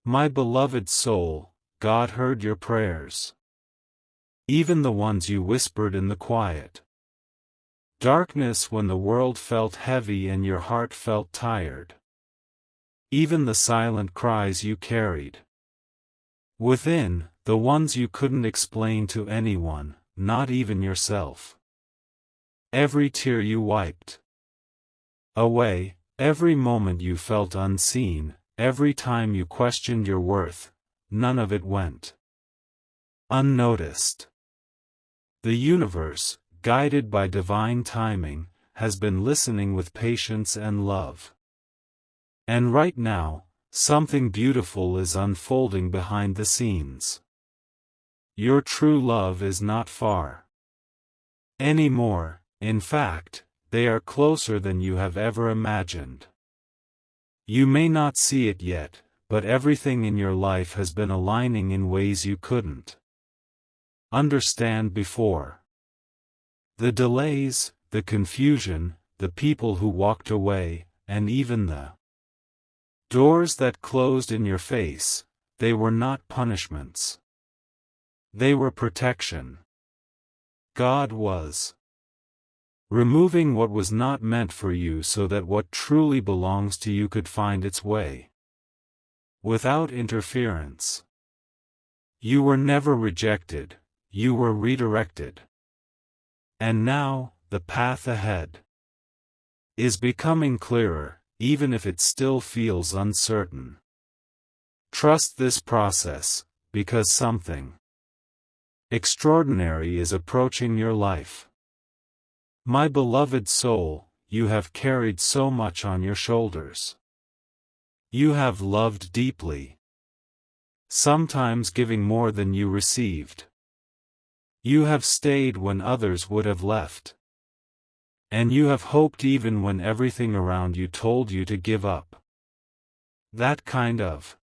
My beloved soul, God heard your prayers. Even the ones you whispered in the quiet darkness when the world felt heavy and your heart felt tired. Even the silent cries you carried within, the ones you couldn't explain to anyone, not even yourself. Every tear you wiped away, every moment you felt unseen, every time you questioned your worth, none of it went unnoticed. The universe, guided by divine timing, has been listening with patience and love. And right now, something beautiful is unfolding behind the scenes. Your true love is not far anymore. In fact, they are closer than you have ever imagined. You may not see it yet, but everything in your life has been aligning in ways you couldn't understand before. The delays, the confusion, the people who walked away, and even the doors that closed in your face, they were not punishments. They were protection. God was removing what was not meant for you so that what truly belongs to you could find its way without interference. You were never rejected, you were redirected. And now, the path ahead is becoming clearer, even if it still feels uncertain. Trust this process, because something extraordinary is approaching your life. My beloved soul, you have carried so much on your shoulders. You have loved deeply, sometimes giving more than you received. You have stayed when others would have left. And you have hoped even when everything around you told you to give up. That kind of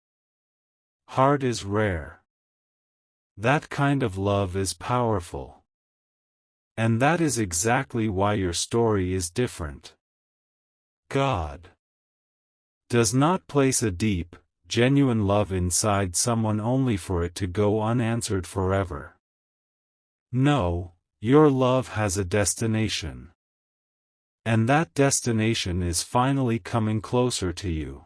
heart is rare. That kind of love is powerful. And that is exactly why your story is different. God does not place a deep, genuine love inside someone only for it to go unanswered forever. No, your love has a destination. And that destination is finally coming closer to you.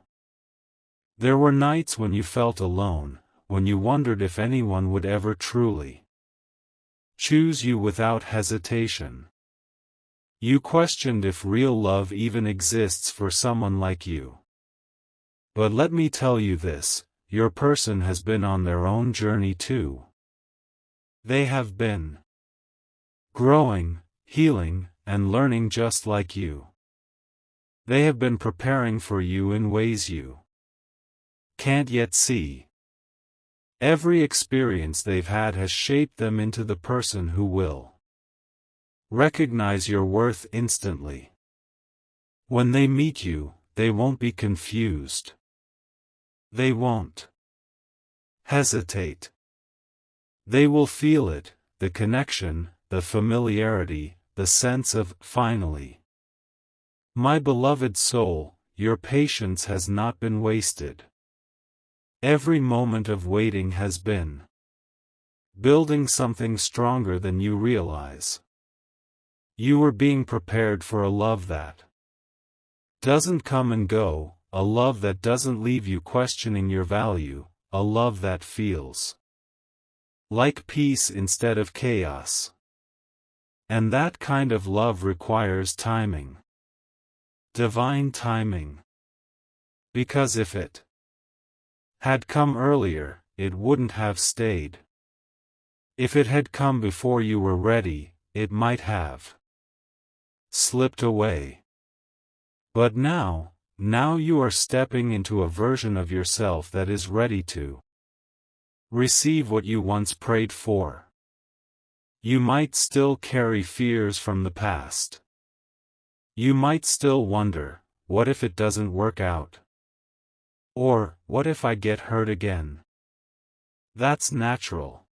There were nights when you felt alone, when you wondered if anyone would ever truly choose you without hesitation. You questioned if real love even exists for someone like you. But let me tell you this, your person has been on their own journey too. They have been growing, healing, and learning just like you. They have been preparing for you in ways you can't yet see. Every experience they've had has shaped them into the person who will recognize your worth instantly. When they meet you, they won't be confused. They won't hesitate. They will feel it, the connection, the familiarity, the sense of, finally. My beloved soul, your patience has not been wasted. Every moment of waiting has been building something stronger than you realize. You were being prepared for a love that doesn't come and go, a love that doesn't leave you questioning your value, a love that feels like peace instead of chaos. And that kind of love requires timing. Divine timing. Because if it had come earlier, it wouldn't have stayed. If it had come before you were ready, it might have slipped away. But now you are stepping into a version of yourself that is ready to receive what you once prayed for. You might still carry fears from the past. You might still wonder, what if it doesn't work out? Or, what if I get hurt again? That's natural.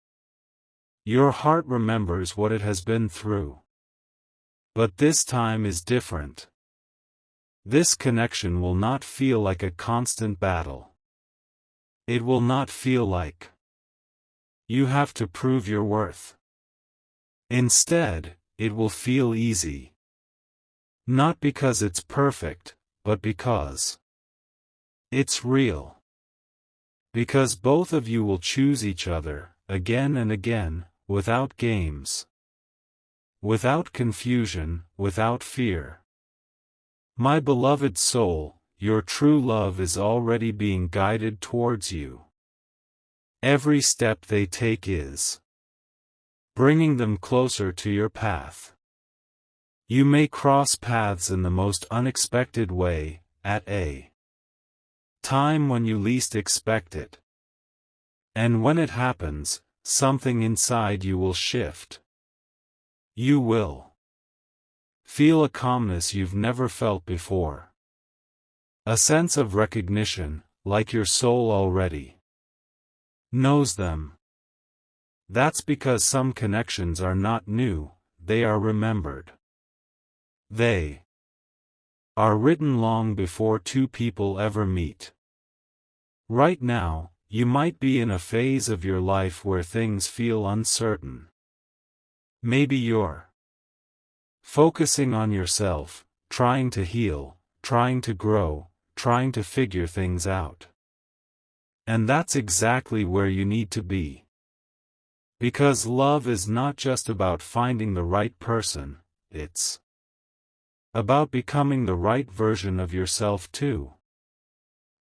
Your heart remembers what it has been through. But this time is different. This connection will not feel like a constant battle. It will not feel like you have to prove your worth. Instead, it will feel easy. Not because it's perfect, but because it's real. Because both of you will choose each other, again and again, without games. Without confusion, without fear. My beloved soul, your true love is already being guided towards you. Every step they take is bringing them closer to your path. You may cross paths in the most unexpected way, at a time when you least expect it. And when it happens, something inside you will shift. You will feel a calmness you've never felt before. A sense of recognition, like your soul already knows them. That's because some connections are not new, they are remembered. They are written long before two people ever meet. Right now, you might be in a phase of your life where things feel uncertain. Maybe you're focusing on yourself, trying to heal, trying to grow, trying to figure things out. And that's exactly where you need to be. Because love is not just about finding the right person, it's about becoming the right version of yourself too.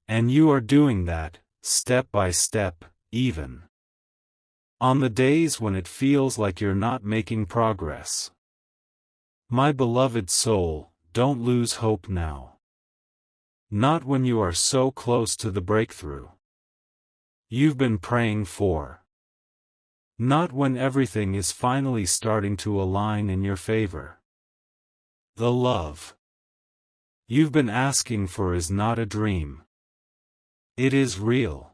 And you are doing that, step by step, even on the days when it feels like you're not making progress. My beloved soul, don't lose hope now. Not when you are so close to the breakthrough you've been praying for. Not when everything is finally starting to align in your favor. The love you've been asking for is not a dream. It is real.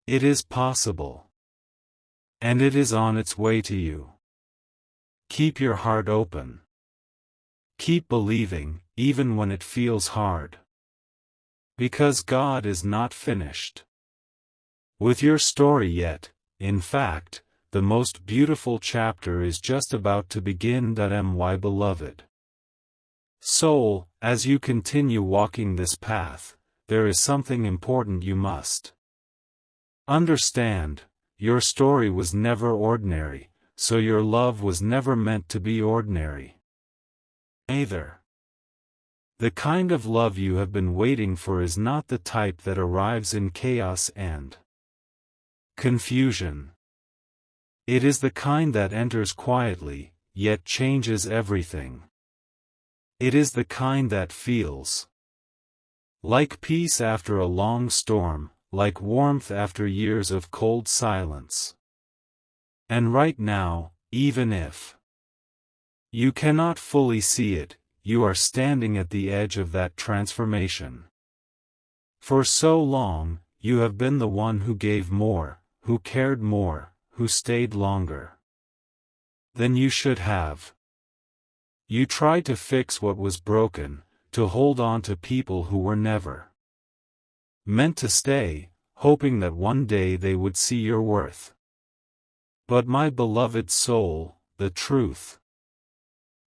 It is possible. And it is on its way to you. Keep your heart open. Keep believing, even when it feels hard. Because God is not finished with your story yet. In fact, the most beautiful chapter is just about to begin. My beloved soul, as you continue walking this path, there is something important you must understand. Your story was never ordinary, so your love was never meant to be ordinary either. The kind of love you have been waiting for is not the type that arrives in chaos and confusion. It is the kind that enters quietly, yet changes everything. It is the kind that feels like peace after a long storm, like warmth after years of cold silence. And right now, even if you cannot fully see it, you are standing at the edge of that transformation. For so long, you have been the one who gave more, who cared more, who stayed longer than you should have. You tried to fix what was broken, to hold on to people who were never meant to stay, hoping that one day they would see your worth. But my beloved soul, the truth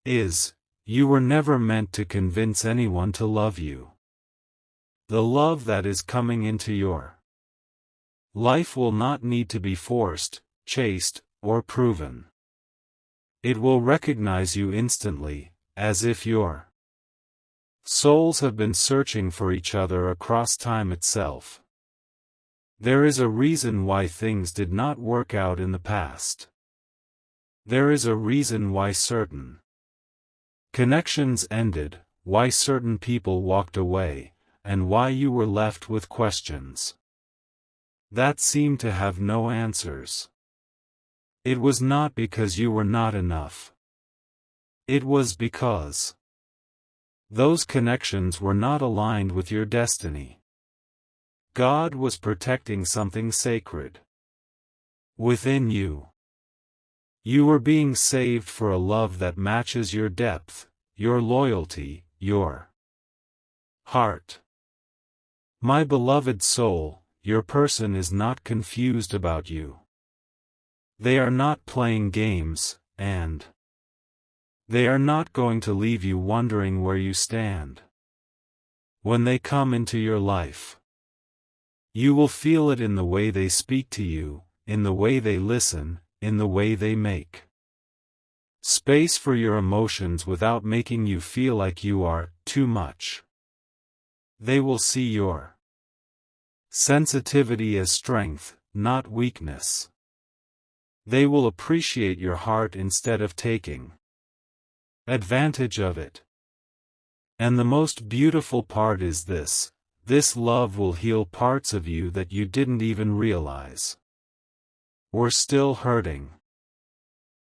is, you were never meant to convince anyone to love you. The love that is coming into your life will not need to be forced, chased, or proven. It will recognize you instantly, as if your souls have been searching for each other across time itself. There is a reason why things did not work out in the past. There is a reason why certain connections ended, why certain people walked away, and why you were left with questions that seemed to have no answers. It was not because you were not enough. It was because those connections were not aligned with your destiny. God was protecting something sacred within you. You were being saved for a love that matches your depth, your loyalty, your heart. My beloved soul, your person is not confused about you. They are not playing games, and they are not going to leave you wondering where you stand. When they come into your life, you will feel it in the way they speak to you, in the way they listen, in the way they make space for your emotions without making you feel like you are too much. They will see your sensitivity as strength, not weakness. They will appreciate your heart instead of taking advantage of it. And the most beautiful part is this love will heal parts of you that you didn't even realize were still hurting.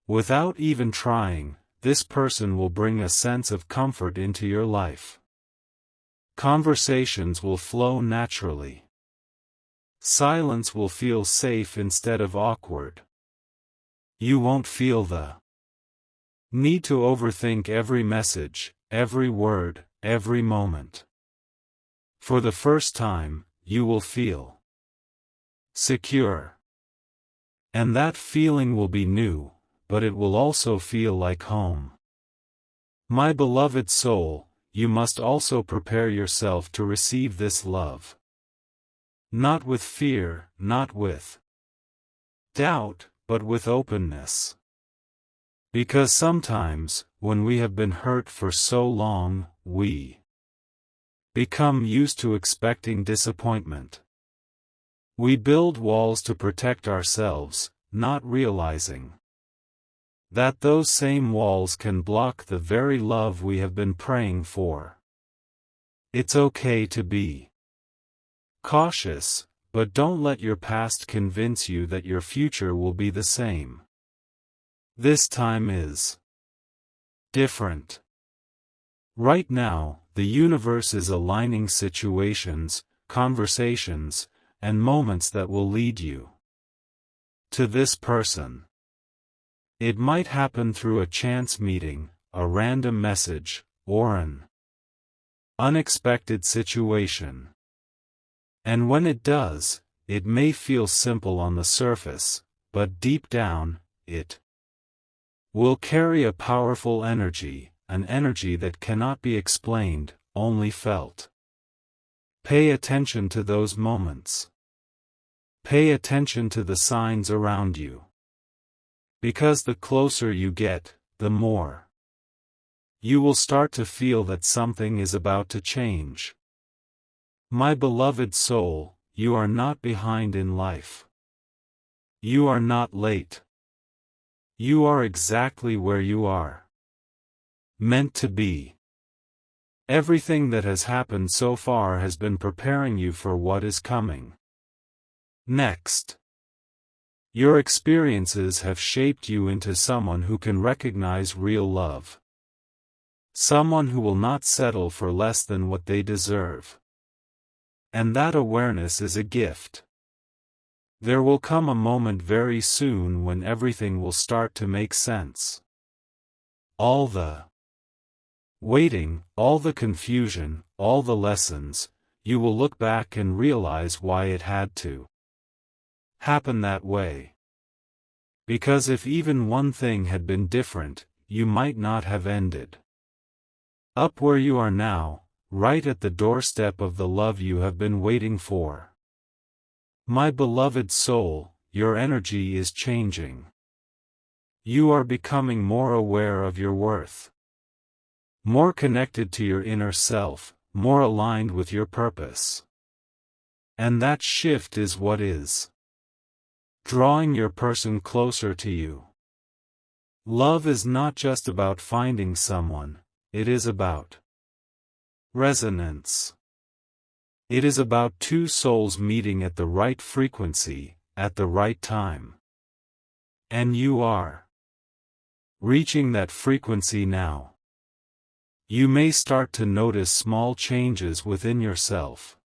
Without even trying, this person will bring a sense of comfort into your life. Conversations will flow naturally. Silence will feel safe instead of awkward. You won't feel the need to overthink every message, every word, every moment. For the first time, you will feel secure. And that feeling will be new, but it will also feel like home. My beloved soul, you must also prepare yourself to receive this love. Not with fear, not with doubt, but with openness. Because sometimes, when we have been hurt for so long, we become used to expecting disappointment. We build walls to protect ourselves, not realizing that those same walls can block the very love we have been praying for. It's okay to be cautious, but don't let your past convince you that your future will be the same. This time is different. Right now, the universe is aligning situations, conversations, and moments that will lead you to this person. It might happen through a chance meeting, a random message, or an unexpected situation. And when it does, it may feel simple on the surface, but deep down, it will carry a powerful energy, an energy that cannot be explained, only felt. Pay attention to those moments. Pay attention to the signs around you. Because the closer you get, the more you will start to feel that something is about to change. My beloved soul, you are not behind in life. You are not late. You are exactly where you are meant to be. Everything that has happened so far has been preparing you for what is coming next. Your experiences have shaped you into someone who can recognize real love. Someone who will not settle for less than what they deserve. And that awareness is a gift. There will come a moment very soon when everything will start to make sense. All the waiting, all the confusion, all the lessons, you will look back and realize why it had to happen that way. Because if even one thing had been different, you might not have ended up where you are now, right at the doorstep of the love you have been waiting for. My beloved soul, your energy is changing. You are becoming more aware of your worth. More connected to your inner self, more aligned with your purpose. And that shift is what is drawing your person closer to you. Love is not just about finding someone, it is about resonance. It is about two souls meeting at the right frequency, at the right time. And you are reaching that frequency now. You may start to notice small changes within yourself.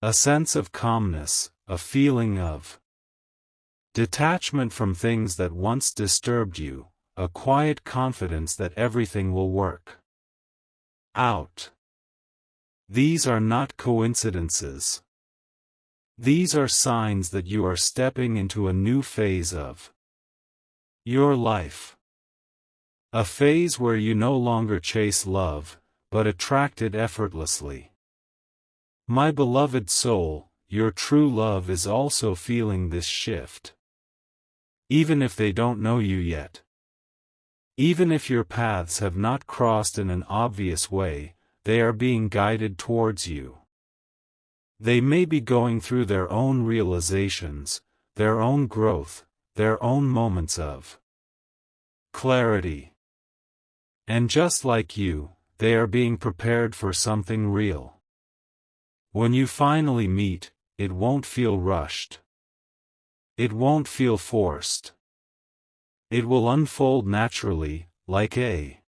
A sense of calmness, a feeling of detachment from things that once disturbed you, a quiet confidence that everything will work out. These are not coincidences. These are signs that you are stepping into a new phase of your life. A phase where you no longer chase love, but attract it effortlessly. My beloved soul, your true love is also feeling this shift. Even if they don't know you yet. Even if your paths have not crossed in an obvious way, they are being guided towards you. They may be going through their own realizations, their own growth, their own moments of clarity. And just like you, they are being prepared for something real. When you finally meet, it won't feel rushed. It won't feel forced. It will unfold naturally, like a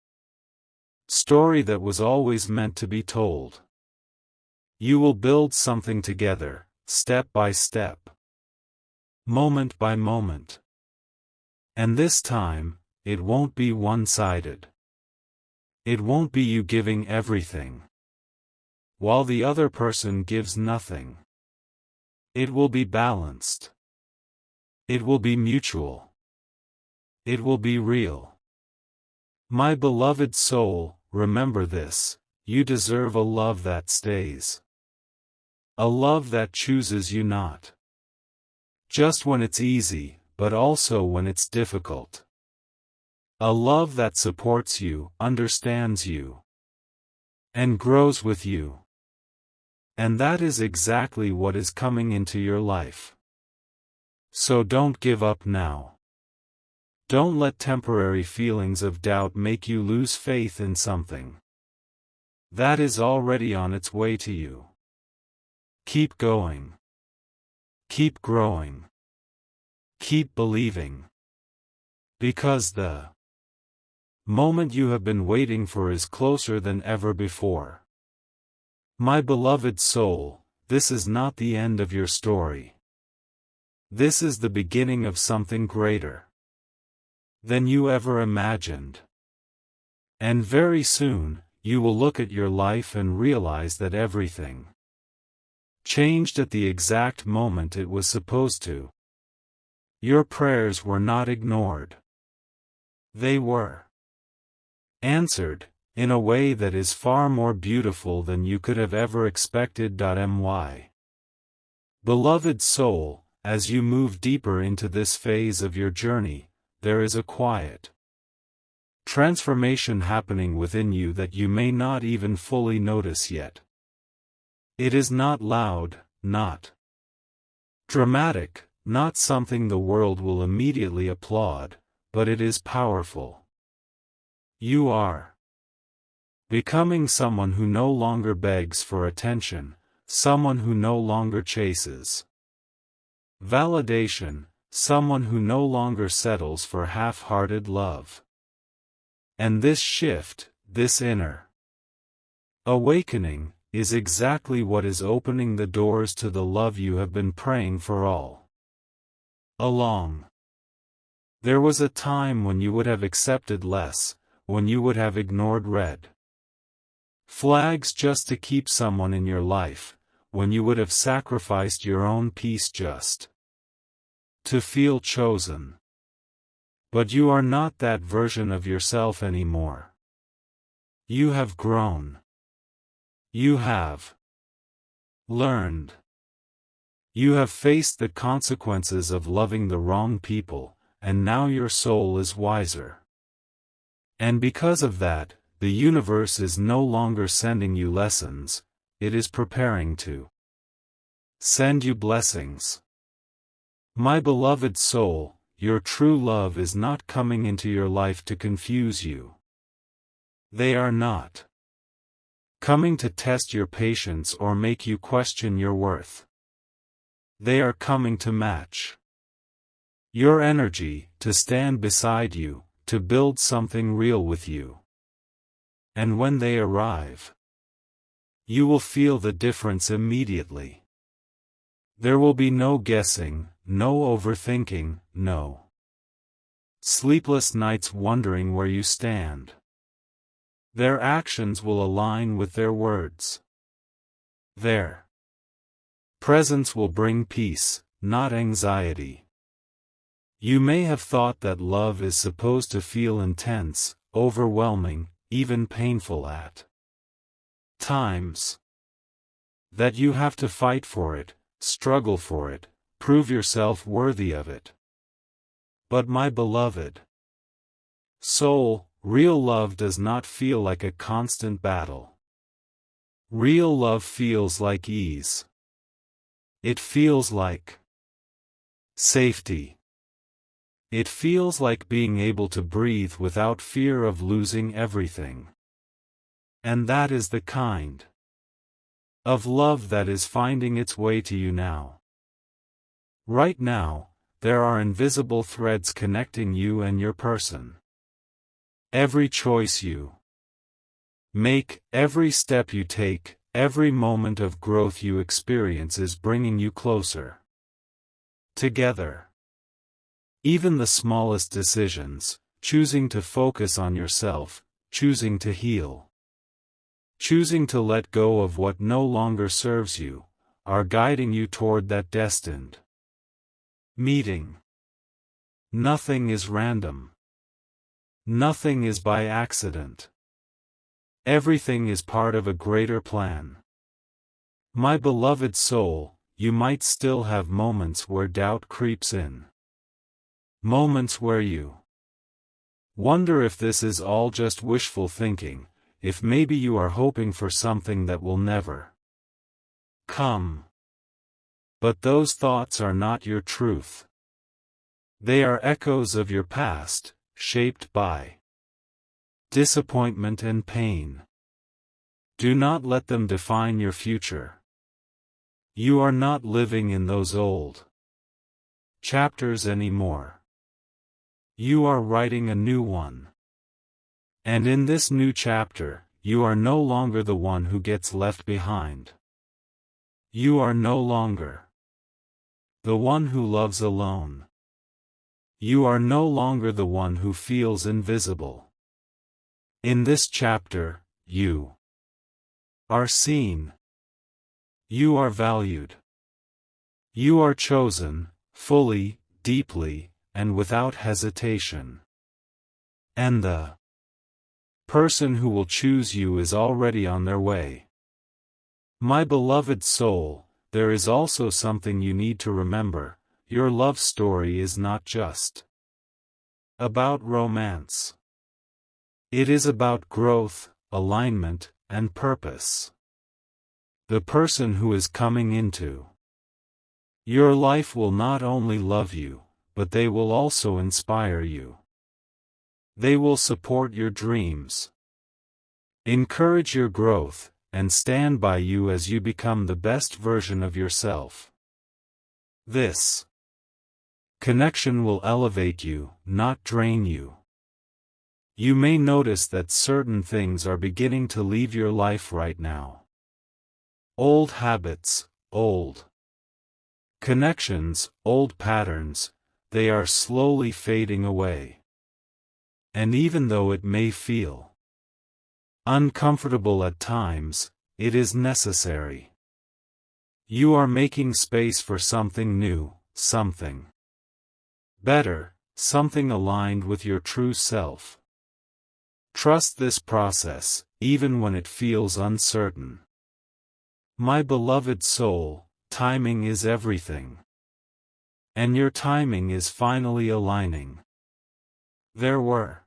story that was always meant to be told. You will build something together, step by step, moment by moment. And this time, it won't be one-sided. It won't be you giving everything, while the other person gives nothing. It will be balanced. It will be mutual. It will be real. My beloved soul, remember this, you deserve a love that stays. A love that chooses you not just when it's easy, but also when it's difficult. A love that supports you, understands you, and grows with you. And that is exactly what is coming into your life. So don't give up now. Don't let temporary feelings of doubt make you lose faith in something that is already on its way to you. Keep going. Keep growing. Keep believing. Because the moment you have been waiting for is closer than ever before. My beloved soul, this is not the end of your story. This is the beginning of something greater than you ever imagined. And very soon, you will look at your life and realize that everything changed at the exact moment it was supposed to. Your prayers were not ignored. They were answered, in a way that is far more beautiful than you could have ever expected. My beloved soul, as you move deeper into this phase of your journey, there is a quiet transformation happening within you that you may not even fully notice yet. It is not loud, not dramatic, not something the world will immediately applaud, but it is powerful. You are becoming someone who no longer begs for attention, someone who no longer chases validation, someone who no longer settles for half-hearted love. And this shift, this inner awakening, is exactly what is opening the doors to the love you have been praying for all along. There was a time when you would have accepted less, when you would have ignored red flags just to keep someone in your life, when you would have sacrificed your own peace just to feel chosen. But you are not that version of yourself anymore. You have grown. You have learned. You have faced the consequences of loving the wrong people, and now your soul is wiser. And because of that, the universe is no longer sending you lessons, it is preparing to send you blessings. My beloved soul, your true love is not coming into your life to confuse you. They are not coming to test your patience or make you question your worth. They are coming to match your energy, to stand beside you, to build something real with you. And when they arrive, you will feel the difference immediately. There will be no guessing, no overthinking, no sleepless nights wondering where you stand. Their actions will align with their words. Their Presence will bring peace, not anxiety. You may have thought that love is supposed to feel intense, overwhelming, even painful at times. That you have to fight for it, struggle for it, prove yourself worthy of it. But my beloved soul, real love does not feel like a constant battle. Real love feels like ease. It feels like safety. It feels like being able to breathe without fear of losing everything. And that is the kind of love that is finding its way to you now. Right now, there are invisible threads connecting you and your person. Every choice you make, every step you take, every moment of growth you experience is bringing you closer together. Even the smallest decisions, choosing to focus on yourself, choosing to heal, choosing to let go of what no longer serves you, are guiding you toward that destined meeting. Nothing is random. Nothing is by accident. Everything is part of a greater plan. My beloved soul, you might still have moments where doubt creeps in. Moments where you wonder if this is all just wishful thinking, if maybe you are hoping for something that will never come. But those thoughts are not your truth. They are echoes of your past, shaped by disappointment and pain. Do not let them define your future. You are not living in those old chapters anymore. You are writing a new one. And in this new chapter, you are no longer the one who gets left behind. You are no longer the one who loves alone. You are no longer the one who feels invisible. In this chapter, you are seen. You are valued. You are chosen, fully, deeply, and without hesitation. And the person who will choose you is already on their way. My beloved soul, there is also something you need to remember: your love story is not just about romance. It is about growth, alignment, and purpose. The person who is coming into your life will not only love you, but they will also inspire you. They will support your dreams, encourage your growth, and stand by you as you become the best version of yourself. This connection will elevate you, not drain you. You may notice that certain things are beginning to leave your life right now. Old habits, old connections, old patterns, they are slowly fading away. And even though it may feel uncomfortable at times, it is necessary. You are making space for something new, something better, something aligned with your true self. Trust this process, even when it feels uncertain. My beloved soul, timing is everything. And your timing is finally aligning. There were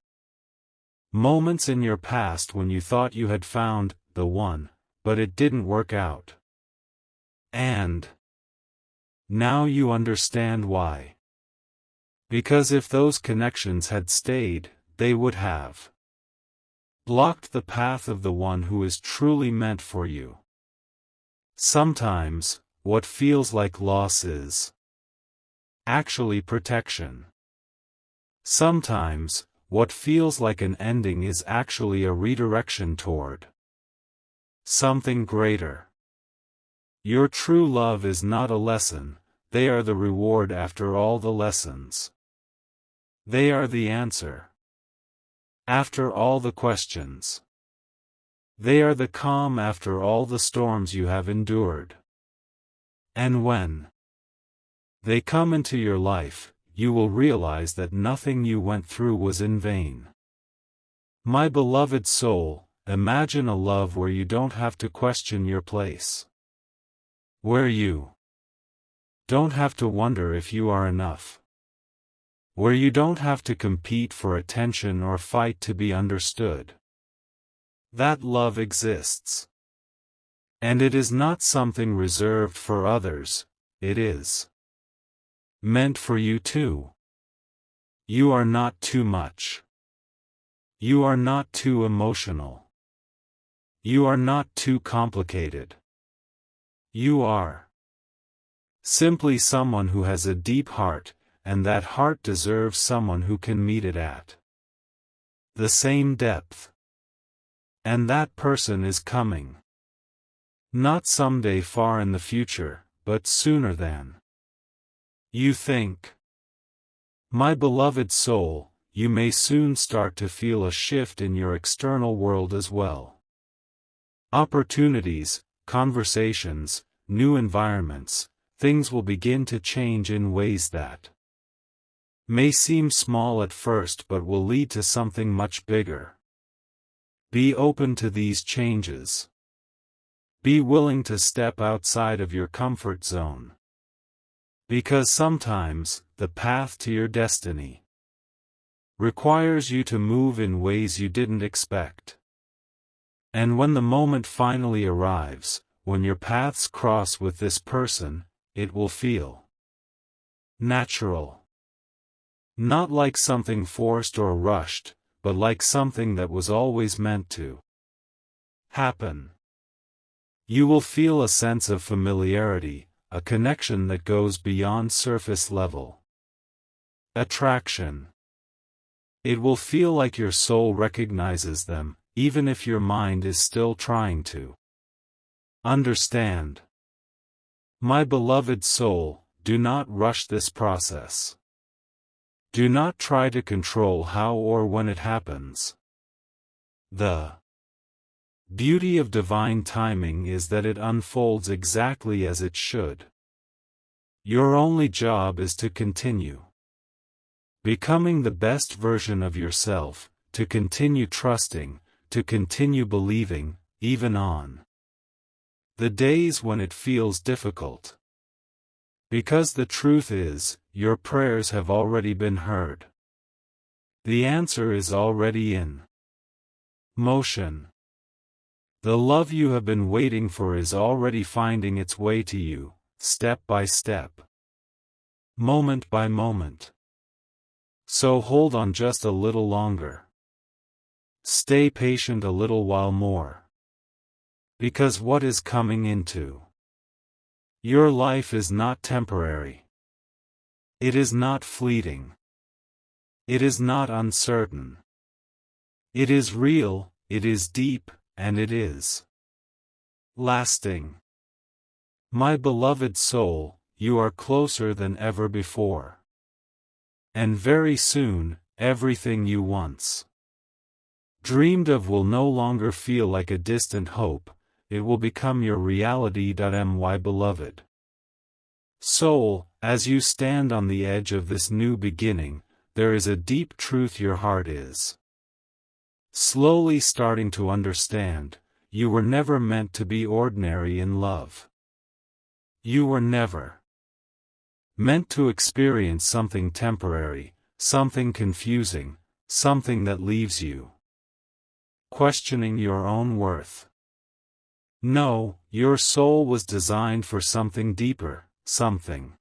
moments in your past when you thought you had found the one, but it didn't work out. And now you understand why. Because if those connections had stayed, they would have blocked the path of the one who is truly meant for you. Sometimes, what feels like loss is actually protection. Sometimes, what feels like an ending is actually a redirection toward something greater. Your true love is not a lesson, they are the reward after all the lessons. They are the answer after all the questions. They are the calm after all the storms you have endured. And when they come into your life, you will realize that nothing you went through was in vain. My beloved soul, imagine a love where you don't have to question your place. Where you don't have to wonder if you are enough. Where you don't have to compete for attention or fight to be understood. That love exists. And it is not something reserved for others, it is meant for you too. You are not too much. You are not too emotional. You are not too complicated. You are simply someone who has a deep heart, and that heart deserves someone who can meet it at the same depth. And that person is coming. Not someday far in the future, but sooner than you think. My beloved soul, you may soon start to feel a shift in your external world as well. Opportunities, conversations, new environments, things will begin to change in ways that may seem small at first but will lead to something much bigger. Be open to these changes. Be willing to step outside of your comfort zone. Because sometimes, the path to your destiny requires you to move in ways you didn't expect. And when the moment finally arrives, when your paths cross with this person, it will feel natural. Not like something forced or rushed, but like something that was always meant to happen. You will feel a sense of familiarity, a connection that goes beyond surface level attraction. It will feel like your soul recognizes them, even if your mind is still trying to understand. My beloved soul, do not rush this process. Do not try to control how or when it happens. The beauty of divine timing is that it unfolds exactly as it should. Your only job is to continue becoming the best version of yourself, to continue trusting, to continue believing, even on the days when it feels difficult. Because the truth is, your prayers have already been heard. The answer is already in motion. The love you have been waiting for is already finding its way to you, step by step, moment by moment. So hold on just a little longer. Stay patient a little while more. Because what is coming into your life is not temporary. It is not fleeting. It is not uncertain. It is real, it is deep, and it is lasting. My beloved soul, you are closer than ever before. And very soon, everything you once dreamed of will no longer feel like a distant hope, it will become your reality. My beloved soul, as you stand on the edge of this new beginning, there is a deep truth your heart is slowly starting to understand. You were never meant to be ordinary in love. You were never meant to experience something temporary, something confusing, something that leaves you questioning your own worth. No, your soul was designed for something deeper, something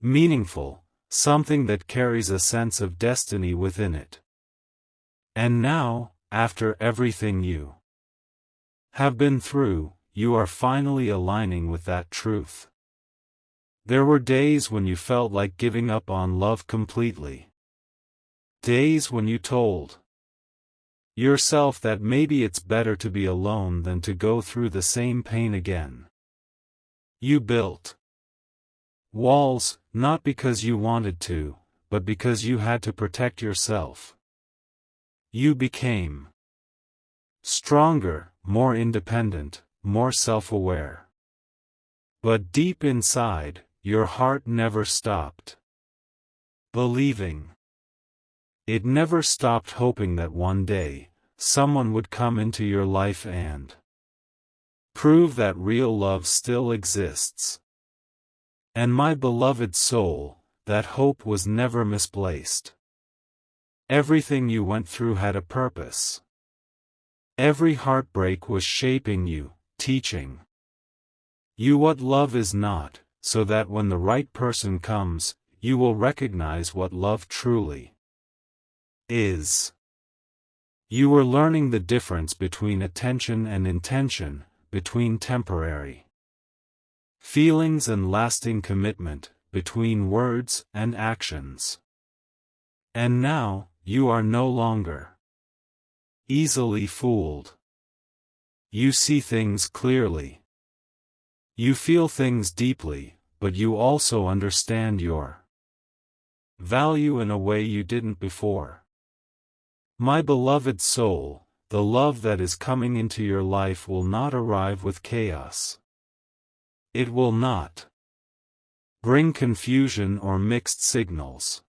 meaningful, something that carries a sense of destiny within it. And now, after everything you have been through, you are finally aligning with that truth. There were days when you felt like giving up on love completely. Days when you told yourself that maybe it's better to be alone than to go through the same pain again. You built walls, not because you wanted to, but because you had to protect yourself. You became stronger, more independent, more self-aware. But deep inside, your heart never stopped believing. It never stopped hoping that one day, someone would come into your life and prove that real love still exists. And my beloved soul, that hope was never misplaced. Everything you went through had a purpose. Every heartbreak was shaping you, teaching you what love is not, so that when the right person comes, you will recognize what love truly is. You were learning the difference between attention and intention, between temporary feelings and lasting commitment, between words and actions. And now, you are no longer easily fooled. You see things clearly. You feel things deeply, but you also understand your value in a way you didn't before. My beloved soul, the love that is coming into your life will not arrive with chaos. It will not bring confusion or mixed signals.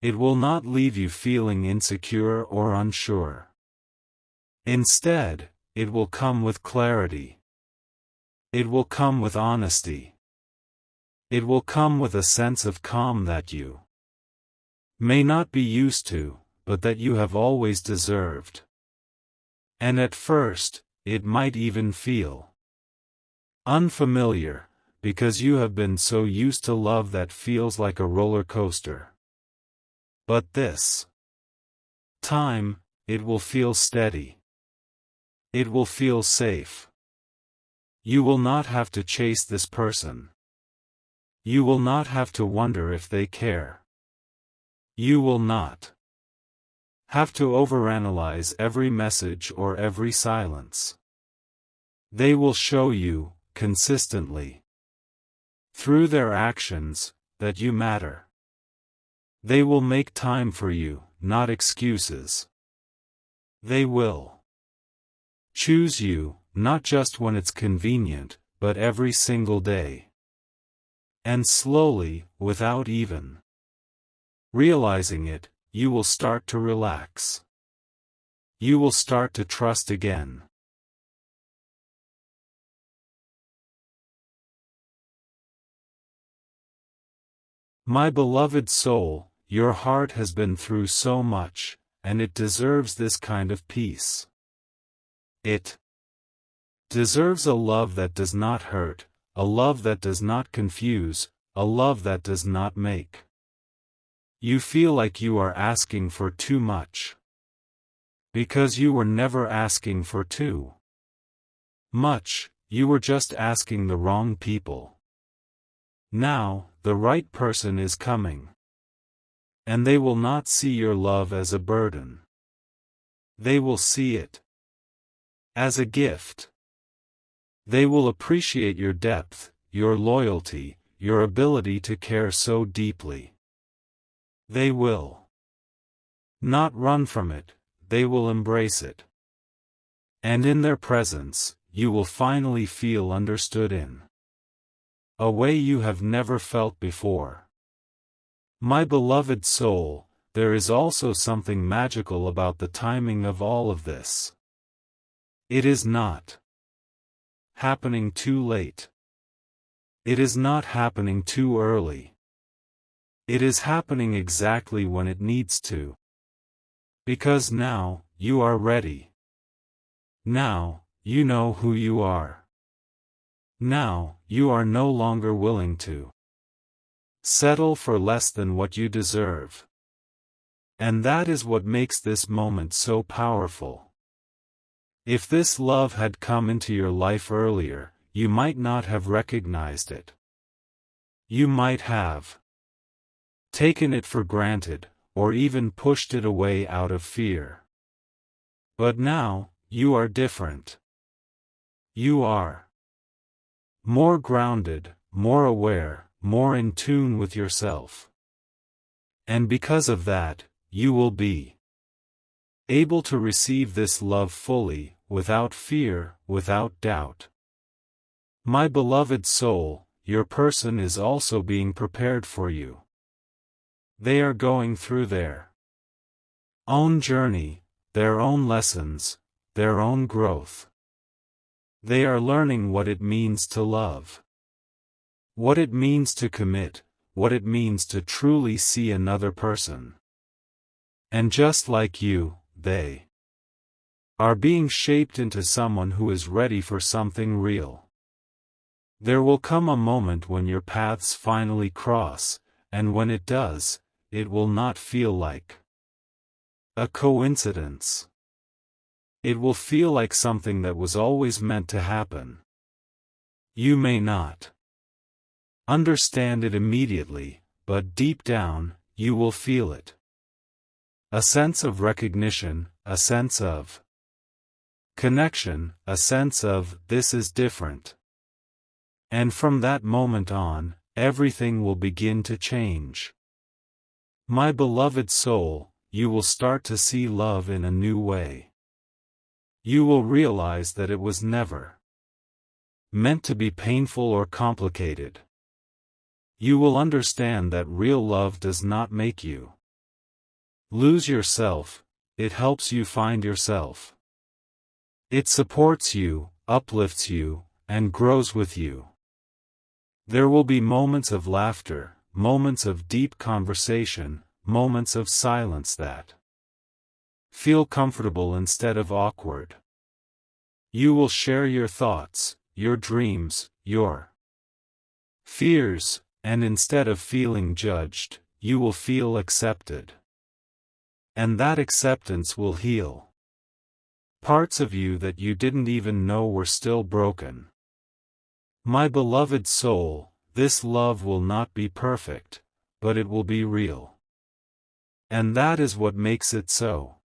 It will not leave you feeling insecure or unsure. Instead, it will come with clarity. It will come with honesty. It will come with a sense of calm that you may not be used to, but that you have always deserved. And at first, it might even feel unfamiliar, because you have been so used to love that feels like a roller coaster. But this time, it will feel steady. It will feel safe. You will not have to chase this person. You will not have to wonder if they care. You will not have to overanalyze every message or every silence. They will show you, consistently, through their actions, that you matter. They will make time for you, not excuses. They will choose you, not just when it's convenient, but every single day. And slowly, without even realizing it, you will start to relax. You will start to trust again. My beloved soul, your heart has been through so much, and it deserves this kind of peace. It deserves a love that does not hurt, a love that does not confuse, a love that does not make you feel like you are asking for too much. Because you were never asking for too much, you were just asking the wrong people. Now, the right person is coming. And they will not see your love as a burden. They will see it as a gift. They will appreciate your depth, your loyalty, your ability to care so deeply. They will not run from it, they will embrace it. And in their presence, you will finally feel understood in a way you have never felt before. My beloved soul, there is also something magical about the timing of all of this. It is not happening too late. It is not happening too early. It is happening exactly when it needs to. Because now, you are ready. Now, you know who you are. Now, you are no longer willing to settle for less than what you deserve. And that is what makes this moment so powerful. If this love had come into your life earlier, you might not have recognized it. You might have taken it for granted, or even pushed it away out of fear. But now, you are different. You are more grounded, more aware, more in tune with yourself. And because of that, you will be able to receive this love fully, without fear, without doubt. My beloved soul, your person is also being prepared for you. They are going through their own journey, their own lessons, their own growth. They are learning what it means to love, what it means to commit, what it means to truly see another person. And just like you, they are being shaped into someone who is ready for something real. There will come a moment when your paths finally cross, and when it does, it will not feel like a coincidence. It will feel like something that was always meant to happen. You may not understand it immediately, but deep down, you will feel it. A sense of recognition, a sense of connection, a sense of, this is different. And from that moment on, everything will begin to change. My beloved soul, you will start to see love in a new way. You will realize that it was never meant to be painful or complicated. You will understand that real love does not make you lose yourself, it helps you find yourself. It supports you, uplifts you, and grows with you. There will be moments of laughter, moments of deep conversation, moments of silence that feel comfortable instead of awkward. You will share your thoughts, your dreams, your fears, and instead of feeling judged, you will feel accepted. And that acceptance will heal parts of you that you didn't even know were still broken. My beloved soul, this love will not be perfect, but it will be real. And that is what makes it so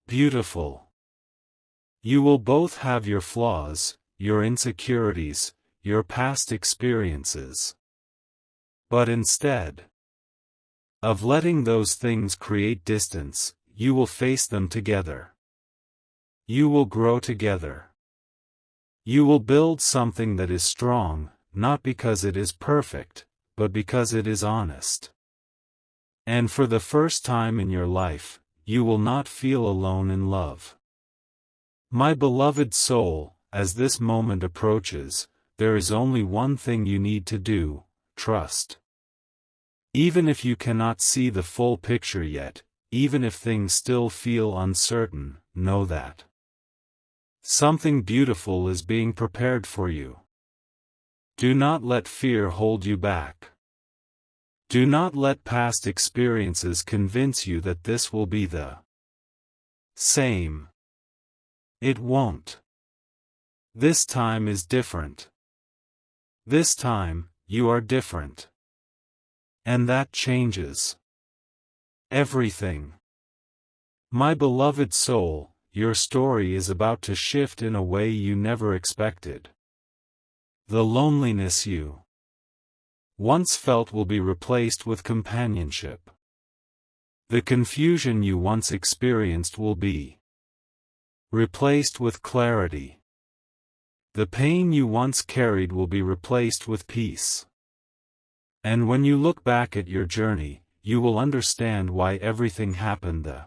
beautiful. You will both have your flaws, your insecurities, your past experiences. But instead of letting those things create distance, you will face them together. You will grow together. You will build something that is strong, not because it is perfect, but because it is honest. And for the first time in your life, you will not feel alone in love. My beloved soul, as this moment approaches, there is only one thing you need to do: trust. Even if you cannot see the full picture yet, even if things still feel uncertain, know that something beautiful is being prepared for you. Do not let fear hold you back. Do not let past experiences convince you that this will be the same. It won't. This time is different. This time, you are different. And that changes everything. My beloved soul, your story is about to shift in a way you never expected. The loneliness you once felt will be replaced with companionship. The confusion you once experienced will be replaced with clarity. The pain you once carried will be replaced with peace. And when you look back at your journey, you will understand why everything happened the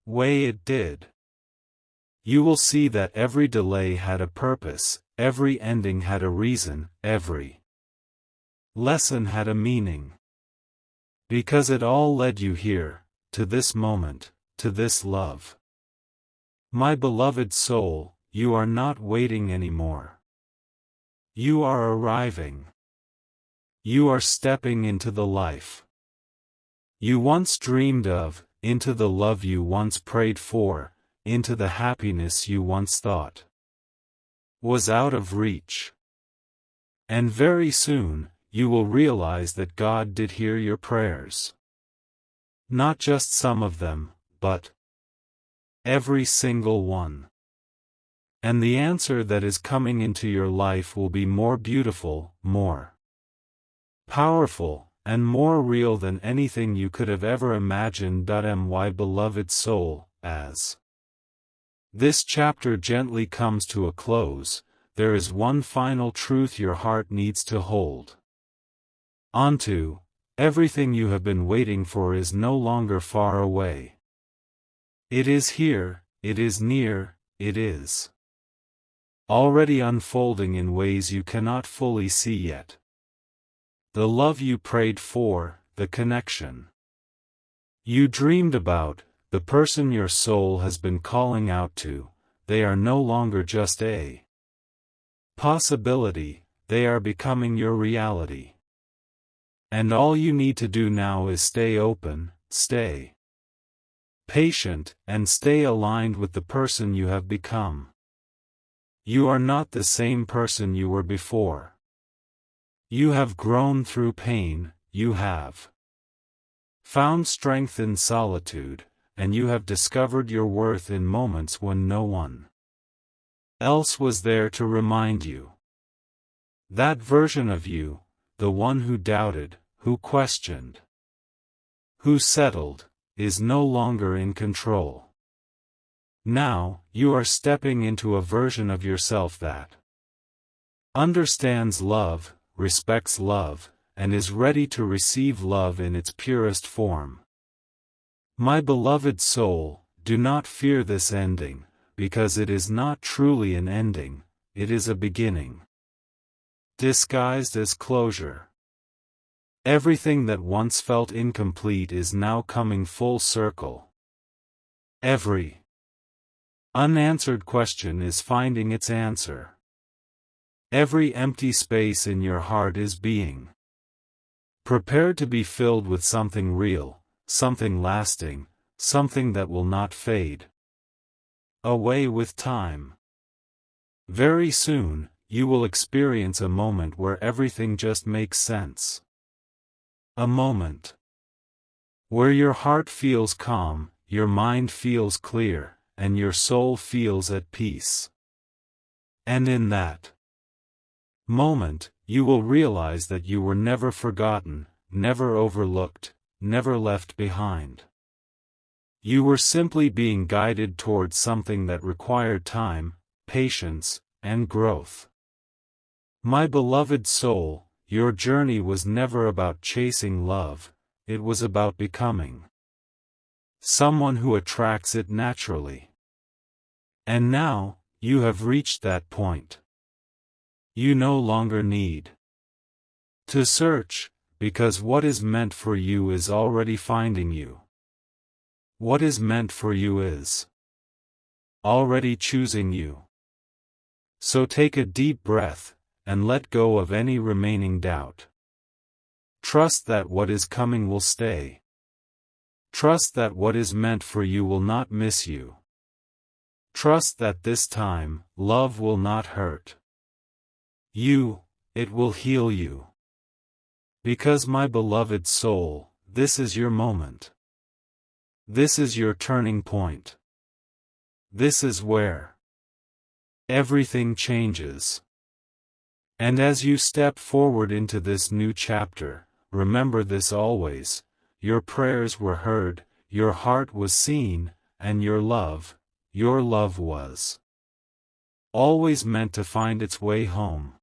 way it did. You will see that every delay had a purpose, every ending had a reason, every lesson had a meaning. Because it all led you here, to this moment, to this love. My beloved soul, you are not waiting anymore. You are arriving. You are stepping into the life you once dreamed of, into the love you once prayed for, into the happiness you once thought was out of reach. And very soon, you will realize that God did hear your prayers. Not just some of them, but every single one. And the answer that is coming into your life will be more beautiful, more powerful, and more real than anything you could have ever imagined. My beloved soul, as this chapter gently comes to a close, there is one final truth your heart needs to hold onto. Everything you have been waiting for is no longer far away. It is here, it is near, it is already unfolding in ways you cannot fully see yet. The love you prayed for, the connection you dreamed about, the person your soul has been calling out to, they are no longer just a possibility, they are becoming your reality. And all you need to do now is stay open, stay patient, and stay aligned with the person you have become. You are not the same person you were before. You have grown through pain, you have found strength in solitude, and you have discovered your worth in moments when no one else was there to remind you. That version of you, the one who doubted, who questioned, who settled, is no longer in control. Now, you are stepping into a version of yourself that understands love, respects love, and is ready to receive love in its purest form. My beloved soul, do not fear this ending, because it is not truly an ending, it is a beginning disguised as closure. Everything that once felt incomplete is now coming full circle. Every unanswered question is finding its answer. Every empty space in your heart is being prepared to be filled with something real, something lasting, something that will not fade away with time. Very soon, you will experience a moment where everything just makes sense. A moment where your heart feels calm, your mind feels clear, and your soul feels at peace. And in that moment, you will realize that you were never forgotten, never overlooked, never left behind. You were simply being guided towards something that required time, patience, and growth. My beloved soul, your journey was never about chasing love, it was about becoming someone who attracts it naturally. And now, you have reached that point. You no longer need to search, because what is meant for you is already finding you. What is meant for you is already choosing you. So take a deep breath, and let go of any remaining doubt. Trust that what is coming will stay. Trust that what is meant for you will not miss you. Trust that this time, love will not hurt you, it will heal you. Because my beloved soul, this is your moment. This is your turning point. This is where everything changes. And as you step forward into this new chapter, remember this always: your prayers were heard, your heart was seen, and your love was always meant to find its way home.